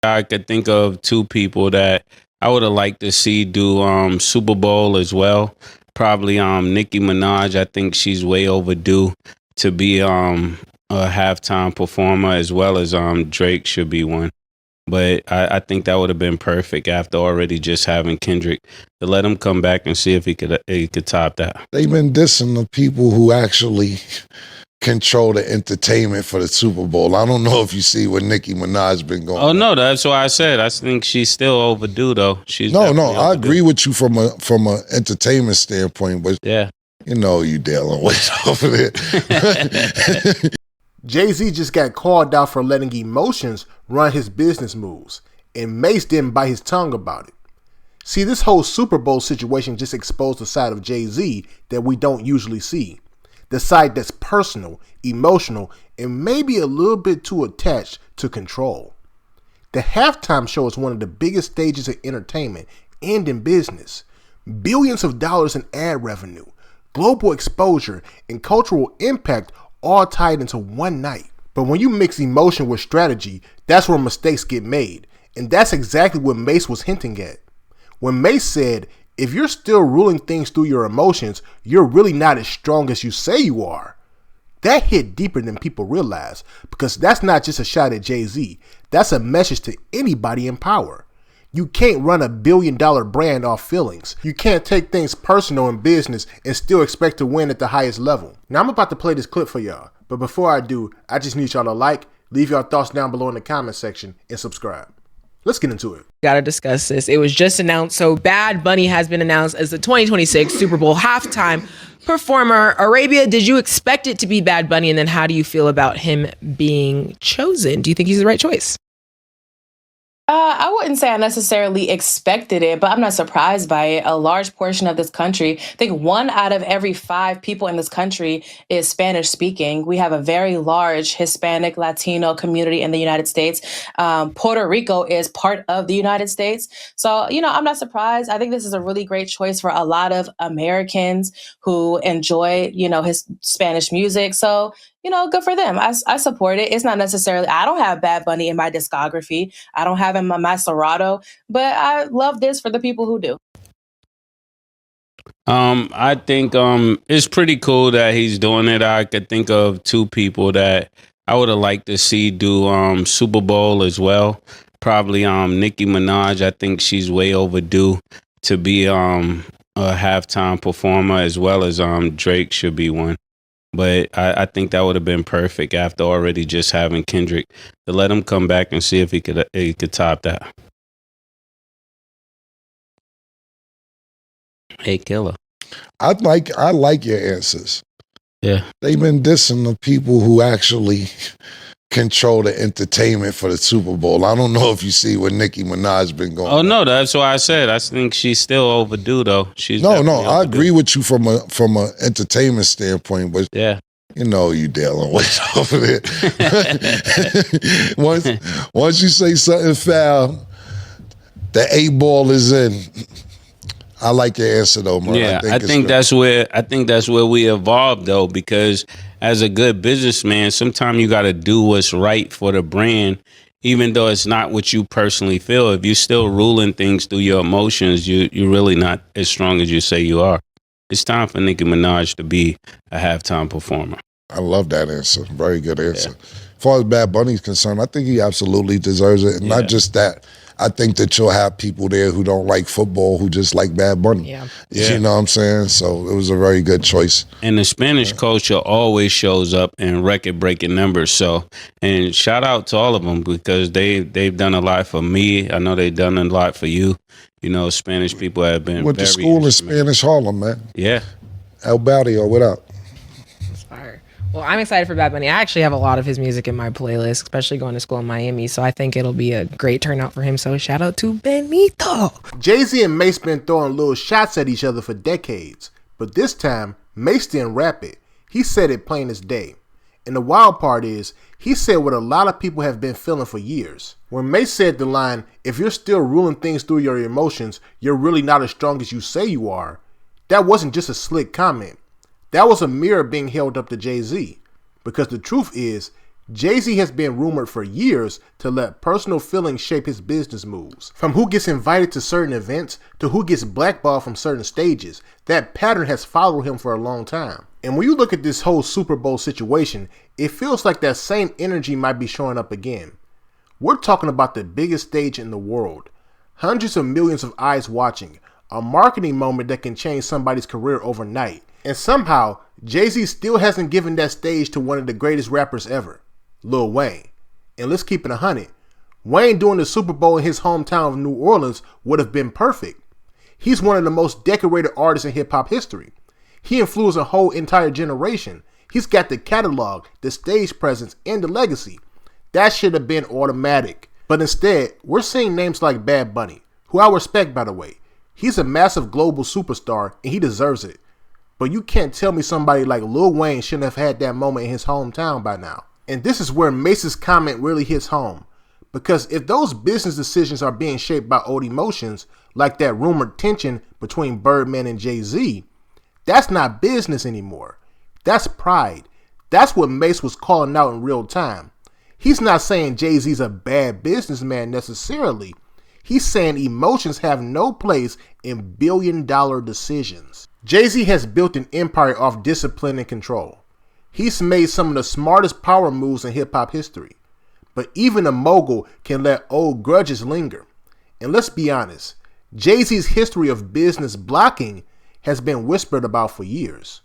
I could think of two people that I would have liked to see do Super Bowl as well. Probably Nicki Minaj. I think she's way overdue to be a halftime performer, as well as Drake should be one. But I think that would have been perfect after already just having Kendrick, to let him come back and see if he could top that. They've been dissing the people who actually control the entertainment for the Super Bowl. I don't know if you see what Nicki Minaj been going. Oh no, that's why I said I think she's still overdue though. She's no. definitely I overdue. agree with you from a entertainment standpoint, but Yeah. you know you dealing with over there. Jay-Z just got called out for letting emotions run his business moves, and Mase didn't bite his tongue about it. See, this whole Super Bowl situation just exposed a side of Jay-Z that we don't usually see. The side that's personal, emotional, and maybe a little bit too attached to control. The halftime show is one of the biggest stages of entertainment and in business. Billions of dollars in ad revenue, global exposure, and cultural impact all tied into one night. But when you mix emotion with strategy, that's where mistakes get made. And that's exactly what Mase was hinting at. When Mase said, if you're still ruling things through your emotions, you're really not as strong as you say you are. That hit deeper than people realize, because that's not just a shot at Jay-Z. That's a message to anybody in power. You can't run $1 billion brand off feelings. You can't take things personal in business and still expect to win at the highest level. Now I'm about to play this clip for y'all, but before I do, I just need y'all to like, leave your thoughts down below in the comment section, and subscribe. Let's get into it. Gotta discuss this. It was just announced. So Bad Bunny has been announced as the 2026 Super Bowl halftime performer. Arabia, did you expect it to be Bad Bunny? And then how do you feel about him being chosen? Do you think he's the right choice? I wouldn't say I necessarily expected it, but I'm not surprised by it. A large portion of this country, I think 1 out of every 5 people in this country is Spanish speaking. We have a very large Hispanic Latino community in the United States. Puerto Rico is part of the United States. So, I'm not surprised. I think this is a really great choice for a lot of Americans who enjoy, his Spanish music. So, good for them. I support it. It's not necessarily, I don't have Bad Bunny in my discography. I don't have him on my Serato, but I love this for the people who do. I think it's pretty cool that he's doing it. I could think of two people that I would have liked to see do Super Bowl as well. Probably Nicki Minaj. I think she's way overdue to be a halftime performer, as well as Drake should be one. But I think that would have been perfect after already just having Kendrick, to let him come back and see if he could top that. Hey, killer. I like your answers. Yeah. They've been dissing the people who actually control the entertainment for the Super Bowl. I don't know if you see what Nicki Minaj been going. Oh no, that's why I said I think she's still overdue though. She's no. definitely I overdue. agree with you from a entertainment standpoint, but Yeah. you know you dealing with over there. once you say something foul, the 8-ball is in. I like your answer though, man. Yeah, I think that's where we evolved though, because as a good businessman, sometimes you got to do what's right for the brand, even though it's not what you personally feel. If you're still ruling things through your emotions, you're really not as strong as you say you are. It's time for Nicki Minaj to be a halftime performer. I love that answer. Very good answer. As far as Bad Bunny's concerned, I think he absolutely deserves it. And not just that. I think that you'll have people there who don't like football who just like Bad Bunny. Yeah. You know what I'm saying? So it was a very good choice. And the Spanish culture always shows up in record-breaking numbers. So, and shout out to all of them, because they've done a lot for me. I know they've done a lot for you. Spanish people have been Went to very school in Spanish Harlem, man. Yeah. El Barrio, what up? Fire. Well, I'm excited for Bad Bunny. I actually have a lot of his music in my playlist, especially going to school in Miami. So I think it'll be a great turnout for him. So shout out to Benito. Jay-Z and Mase been throwing little shots at each other for decades, but this time, Mase didn't rap it. He said it plain as day. And the wild part is, he said what a lot of people have been feeling for years. When Mase said the line, if you're still ruling things through your emotions, you're really not as strong as you say you are, that wasn't just a slick comment. That was a mirror being held up to Jay-Z. Because the truth is, Jay-Z has been rumored for years to let personal feelings shape his business moves. From who gets invited to certain events to who gets blackballed from certain stages, that pattern has followed him for a long time. And when you look at this whole Super Bowl situation, it feels like that same energy might be showing up again. We're talking about the biggest stage in the world. Hundreds of millions of eyes watching. A marketing moment that can change somebody's career overnight. And somehow, Jay-Z still hasn't given that stage to one of the greatest rappers ever, Lil Wayne. And let's keep it 100. Wayne doing the Super Bowl in his hometown of New Orleans would have been perfect. He's one of the most decorated artists in hip-hop history. He influenced a whole entire generation. He's got the catalog, the stage presence, and the legacy. That should have been automatic. But instead, we're seeing names like Bad Bunny, who I respect, by the way. He's a massive global superstar, and he deserves it. But you can't tell me somebody like Lil Wayne shouldn't have had that moment in his hometown by now. And this is where Mase's comment really hits home. Because if those business decisions are being shaped by old emotions, like that rumored tension between Birdman and Jay-Z, that's not business anymore. That's pride. That's what Mase was calling out in real time. He's not saying Jay-Z's a bad businessman necessarily. He's saying emotions have no place in billion-dollar decisions. Jay-Z has built an empire off discipline and control. He's made some of the smartest power moves in hip-hop history. But even a mogul can let old grudges linger. And let's be honest, Jay-Z's history of business blocking has been whispered about for years.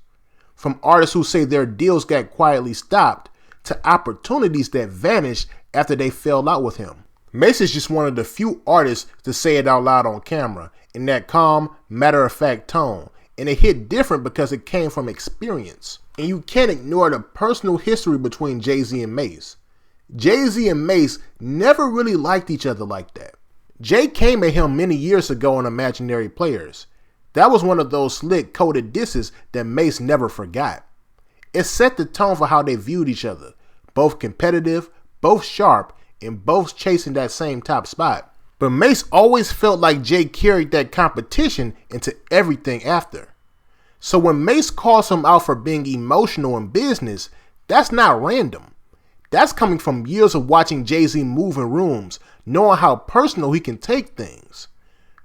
From artists who say their deals got quietly stopped to opportunities that vanished after they fell out with him. Mase is just one of the few artists to say it out loud on camera in that calm, matter-of-fact tone, and it hit different because it came from experience. And you can't ignore the personal history between Jay-Z and Mase. Jay-Z and Mase never really liked each other like that. Jay came at him many years ago on Imaginary Players. That was one of those slick coded disses that Mase never forgot. It set the tone for how they viewed each other, both competitive, both sharp, and both chasing that same top spot. But Mase always felt like Jay carried that competition into everything after. So when Mase calls him out for being emotional in business, that's not random. That's coming from years of watching Jay-Z move in rooms, knowing how personal he can take things.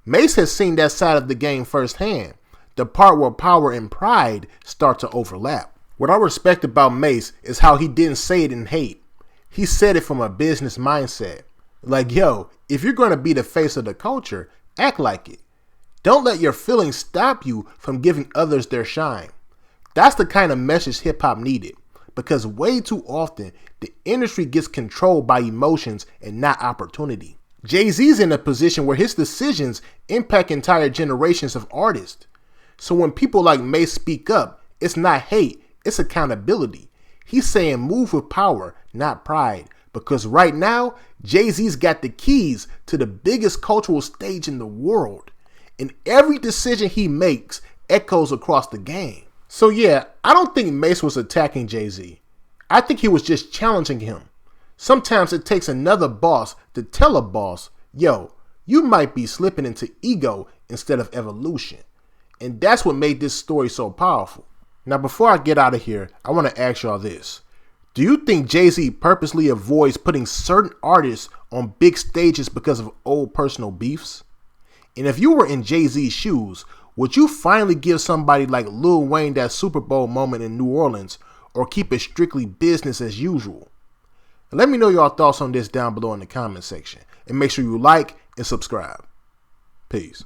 Mase has seen that side of the game firsthand, the part where power and pride start to overlap. What I respect about Mase is how he didn't say it in hate. He said it from a business mindset. Like, yo, if you're going to be the face of the culture, act like it. Don't let your feelings stop you from giving others their shine. That's the kind of message hip-hop needed, because way too often, the industry gets controlled by emotions and not opportunity. Jay-Z's in a position where his decisions impact entire generations of artists. So when people like Mase speak up, it's not hate, it's accountability. He's saying move with power, not pride. Because right now, Jay-Z's got the keys to the biggest cultural stage in the world. And every decision he makes echoes across the game. So yeah, I don't think Mase was attacking Jay-Z. I think he was just challenging him. Sometimes it takes another boss to tell a boss, yo, you might be slipping into ego instead of evolution. And that's what made this story so powerful. Now before I get out of here, I want to ask y'all this. Do you think Jay-Z purposely avoids putting certain artists on big stages because of old personal beefs? And if you were in Jay-Z's shoes, would you finally give somebody like Lil Wayne that Super Bowl moment in New Orleans, or keep it strictly business as usual? Let me know your thoughts on this down below in the comment section, and make sure you like and subscribe. Peace.